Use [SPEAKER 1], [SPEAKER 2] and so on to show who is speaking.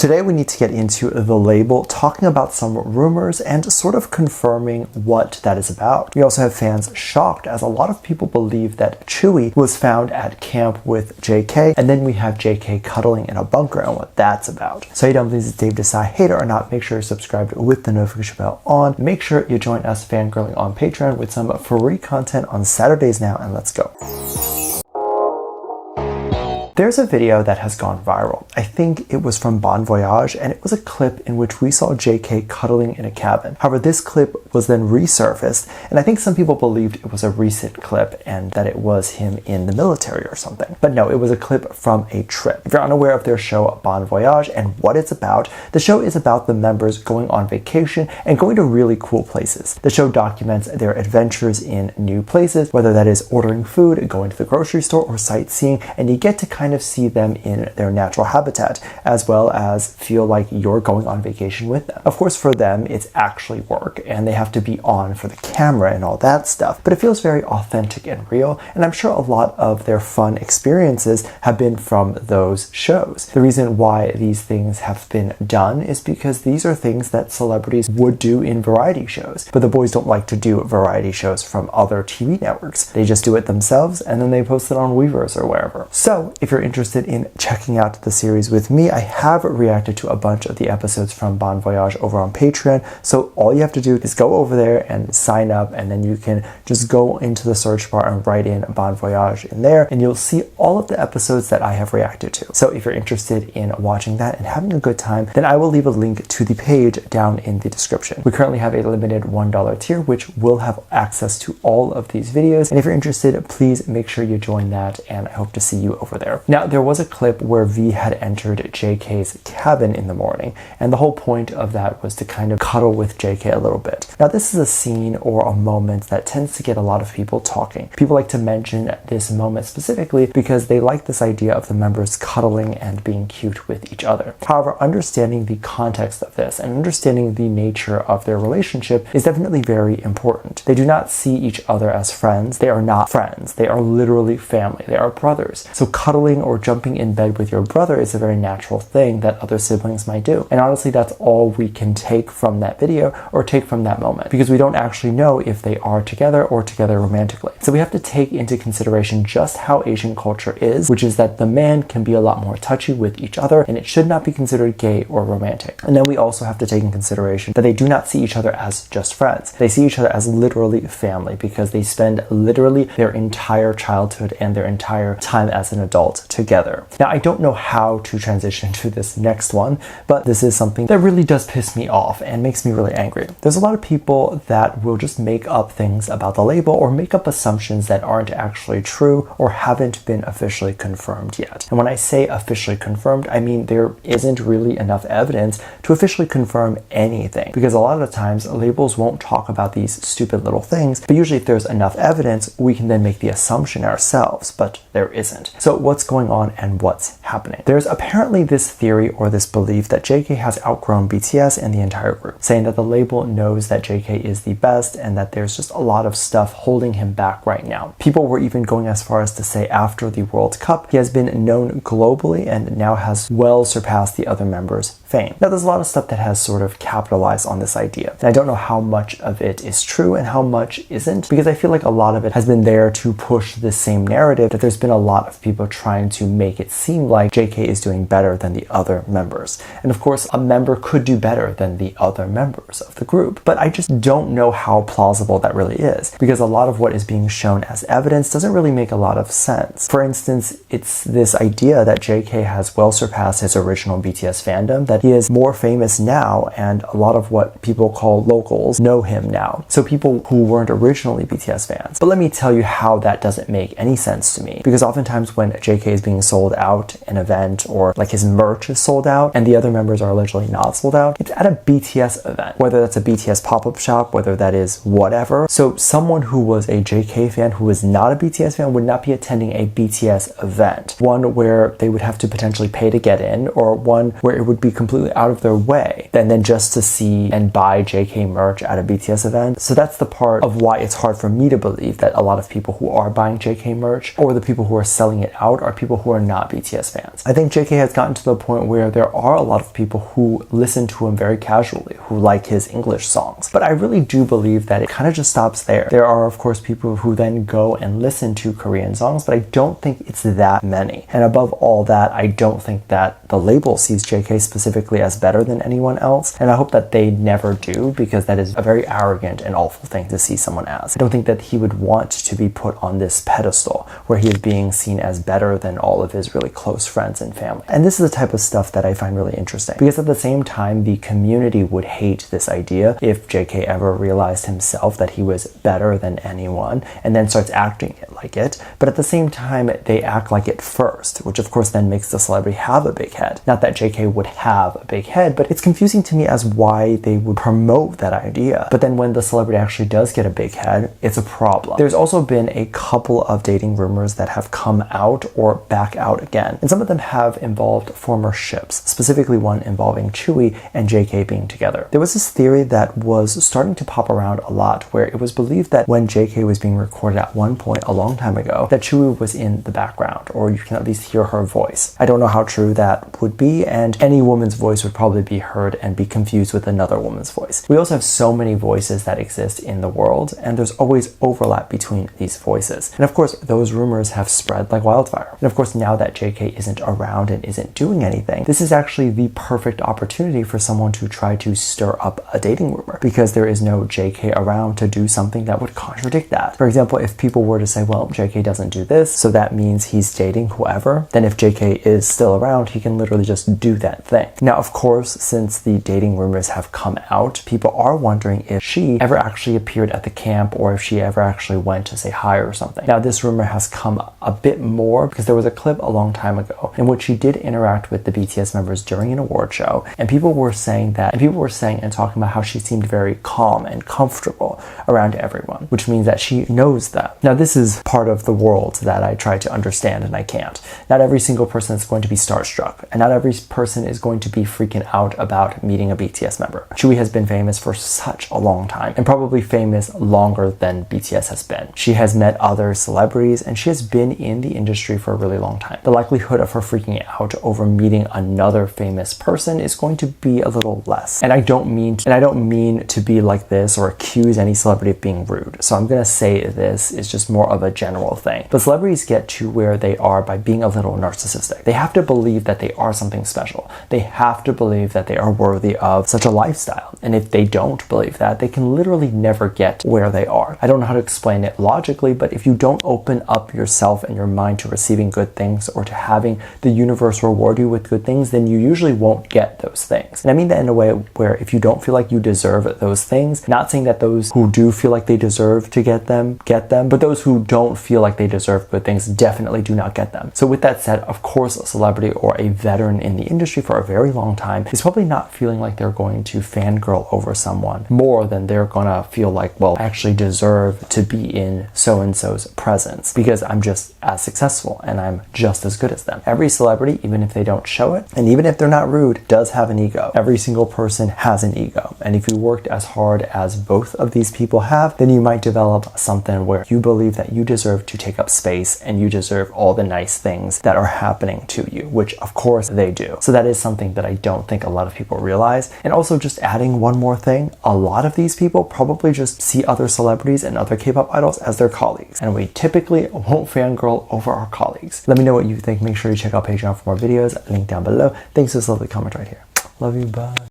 [SPEAKER 1] Today we need to get into the label, talking about some rumors and sort of confirming what that is about. We also have fans shocked as a lot of people believe that Chewie was found at camp with JK, and then we have JK cuddling in a bunker and what that's about. So hey dumplings, it's Dave Desai. Hater or not, make sure you're subscribed with the notification bell on. Make sure you join us fangirling on Patreon with some free content on Saturdays now, and let's go. There's a video that has gone viral. I think it was from Bon Voyage, and it was a clip in which we saw JK cuddling in a cabin. However, this clip was then resurfaced, and I think some people believed it was a recent clip and that it was him in the military or something. But no, it was a clip from a trip. If you're unaware of their show Bon Voyage and what it's about, the show is about the members going on vacation and going to really cool places. The show documents their adventures in new places, whether that is ordering food, going to the grocery store, or sightseeing, and you get to kind of see them in their natural habitat, as well as feel like you're going on vacation with them. Of course, for them, it's actually work, and they have to be on for the camera and all that stuff, but it feels very authentic and real, and I'm sure a lot of their fun experiences have been from those shows. The reason why these things have been done is because these are things that celebrities would do in variety shows, but the boys don't like to do variety shows from other TV networks. They just do it themselves, and then they post it on Weverse or wherever. So, if you're interested in checking out the series with me, I have reacted to a bunch of the episodes from Bon Voyage over on Patreon, so all you have to do is go over there and sign up, and then you can just go into the search bar and write in Bon Voyage in there, and you'll see all of the episodes that I have reacted to. So if you're interested in watching that and having a good time, then I will leave a link to the page down in the description. We currently have a limited $1 tier, which will have access to all of these videos, and if you're interested, please make sure you join that, and I hope to see you over there. Now, there was a clip where V had entered JK's cabin in the morning, and the whole point of that was to kind of cuddle with JK a little bit. Now, this is a scene or a moment that tends to get a lot of people talking. People like to mention this moment specifically because they like this idea of the members cuddling and being cute with each other. However, understanding the context of this and understanding the nature of their relationship is definitely very important. They do not see each other as friends. They are not friends. They are literally family. They are brothers. So cuddling or jumping in bed with your brother is a very natural thing that other siblings might do. And honestly, that's all we can take from that video or take from that moment, because we don't actually know if they are together or together romantically. So we have to take into consideration just how Asian culture is, which is that the man can be a lot more touchy with each other, and it should not be considered gay or romantic. And then we also have to take in consideration that they do not see each other as just friends. They see each other as literally family, because they spend literally their entire childhood and their entire time as an adult together. Now, I don't know how to transition to this next one, but this is something that really does piss me off and makes me really angry. There's a lot of people that will just make up things about the label or make up assumptions that aren't actually true or haven't been officially confirmed yet. And when I say officially confirmed, I mean there isn't really enough evidence to officially confirm anything, because a lot of the times labels won't talk about these stupid little things, but usually if there's enough evidence, we can then make the assumption ourselves, but there isn't. So what's going on and what's happening? There's apparently this theory or this belief that JK has outgrown BTS and the entire group, saying that the label knows that JK is the best and that there's just a lot of stuff holding him back right now. People were even going as far as to say after the World Cup, he has been known globally and now has well surpassed the other members' fame. Now, there's a lot of stuff that has sort of capitalized on this idea, and I don't know how much of it is true and how much isn't, because I feel like a lot of it has been there to push this same narrative that there's been a lot of people trying to make it seem like JK is doing better than the other members. And of course, a member could do better than the other members of the group, but I just don't know how plausible that really is, because a lot of what is being shown as evidence doesn't really make a lot of sense. For instance, it's this idea that JK has well surpassed his original BTS fandom, that he is more famous now, and a lot of what people call locals know him now. So people who weren't originally BTS fans. But let me tell you how that doesn't make any sense to me, because oftentimes when JK is being sold out an event, or like his merch is sold out and the other members are allegedly not sold out, it's at a BTS event, whether that's a BTS pop-up shop, whether that is whatever. So someone who was a JK fan who is not a BTS fan would not be attending a BTS event, one where they would have to potentially pay to get in, or one where it would be completely out of their way, and then just to see and buy JK merch at a BTS event. So that's the part of why it's hard for me to believe that a lot of people who are buying JK merch, or the people who are selling it out, are people who are not BTS fans. I think JK has gotten to the point where there are a lot of people who listen to him very casually, who like his English songs. But I really do believe that it kind of just stops there. There are, of course, people who then go and listen to Korean songs, but I don't think it's that many. And above all that, I don't think that the label sees JK specifically as better than anyone else. And I hope that they never do, because that is a very arrogant and awful thing to see someone as. I don't think that he would want to be put on this pedestal where he is being seen as better than all of his really close friends and family. And this is the type of stuff that I find really interesting, because at the same time, the community would hate this idea if JK ever realized himself that he was better than anyone and then starts acting like it. But at the same time, they act like it first, which of course then makes the celebrity have a big head. Not that JK would have a big head, but it's confusing to me as why they would promote that idea. But then when the celebrity actually does get a big head, it's a problem. There's also been a couple of dating rumors that have come out or back out again. And some of them have involved former ships, specifically one involving Chewie and JK being together. There was this theory that was starting to pop around a lot where it was believed that when JK was being recorded at one point a long time ago, that Chewie was in the background, or you can at least hear her voice. I don't know how true that would be, and any woman's voice would probably be heard and be confused with another woman's voice. We also have so many voices that exist in the world, and there's always overlap between these voices. And of course, those rumors have spread like wildfire. And of course, now that JK isn't around and isn't doing anything, this is actually the perfect opportunity for someone to try to stir up a dating rumor, because there is no JK around to do something that would contradict that. For example, if people were to say, well, JK doesn't do this, so that means he's dating whoever, then if JK is still around, he can literally just do that thing. Now, of course, since the dating rumors have come out, people are wondering if she ever actually appeared at the camp or if she ever actually went to say hi or something. Now, this rumor has come a bit more because there was a clip a long time ago in which she did interact with the BTS members during an award show, and people were saying and talking about how she seemed very calm and comfortable around everyone, which means that she knows them. Now, this is part of the world that I try to understand and I can't. Not every single person is going to be starstruck, and not every person is going to be freaking out about meeting a BTS member. Chewie has been famous for such a long time, and probably famous longer than BTS has been. She has met other celebrities, and she has been in the industry for a really long time. The likelihood of her freaking out over meeting another famous person is going to be a little less. And I don't mean to be like this or accuse any celebrity of being rude. So I'm gonna say this is just more of a general thing. But celebrities get to where they are by being a little narcissistic. They have to believe that they are something special. They have to believe that they are worthy of such a lifestyle. And if they don't believe that, they can literally never get where they are. I don't know how to explain it logically, but if you don't open up yourself and your mind to receiving good things or to having the universe reward you with good things, then you usually won't get those things. And I mean that in a way where if you don't feel like you deserve those things, not saying that those who do feel like they deserve to get them, but those who don't feel like they deserve good things definitely do not get them. So with that said, of course, a celebrity or a veteran in the industry for a very long time is probably not feeling like they're going to fangirl over someone more than they're gonna feel like, well, I actually deserve to be in so-and-so's presence because I'm just as successful and I'm just as good as them. Every celebrity, even if they don't show it, and even if they're not rude, does have an ego. Every single person has an ego. And if you worked as hard as both of these people have, then you might develop something where you believe that you deserve to take up space and you deserve all the nice things that are happening to you, which of course they do. So that is something that I don't think a lot of people realize. And also, just adding one more thing, a lot of these people probably just see other celebrities and other K-pop idols as their colleagues. And we typically won't fangirl over our colleagues. Let me know what you think. Make sure you check out Patreon for more videos. Link down below. Thanks for this lovely comment right here. Love you. Bye.